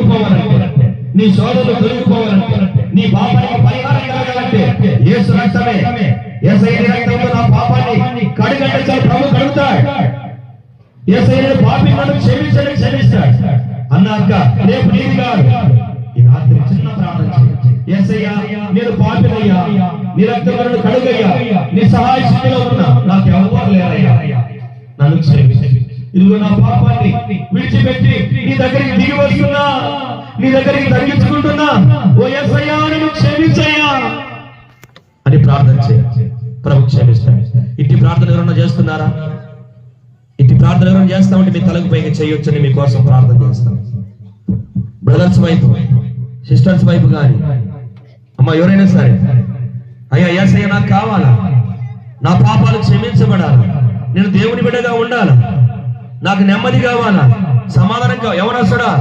తొలగిపోవాలంటే, నీ శోధనలు తొలగిపోవాలంటే, నీ పాపానికి పరిహారం కలగాలంటే యేసు రక్తమే, యేసయ్య రక్తంతో నా పాపాన్ని కడిగంటే చాలు, ప్రభు కడుగుతాడు. యేసయ్య పాపి నన్ను క్షమిస్తాడు అన్నాక రేపు నీది కాదు. ఈ రాత్రి చిన్న ప్రార్థన చేయండి. యేసయ్య నేను పాపినయ్యా, నీ రక్తం నన్ను కడుగయ్యా, నీ సహాయ స్థితిలో ఉన్నా, నాకు ఎవరు లేరయ్యా, నన్ను క్షమించు. ఇదిగో నా పాపాన్ని విడిచిపెట్టి నీ దగ్గరికి దిగి వస్తున్నా, నీ దగ్గరికి తగ్గించుకుంటున్నా, ఓ యేసయ్యా నన్ను క్షమించయ్యా అని ప్రార్థన చేయండి. ప్రభు క్షమిస్తాడు. ఇట్టి ప్రార్థన ఎవరన్నా చేస్తున్నారా? ఇట్టి ప్రార్థన ఎవరైనా చేస్తామంటే మీ తలకు పైకి చేయొచ్చని మీకోసం ప్రార్థన చేస్తాం. బ్రదర్స్ వైపు, సిస్టర్స్ వైపు కానీ అమ్మ ఎవరైనా సరే, అయ్యా యేసయ్య నాకు కావాలా, నా పాపాలు క్షమించబడాలా, నేను దేవుని బిడ్డగా ఉండాలా, నాకు నెమ్మది కావాలా, సమాధానం కావాలి, ఎవరు వస్తాడా?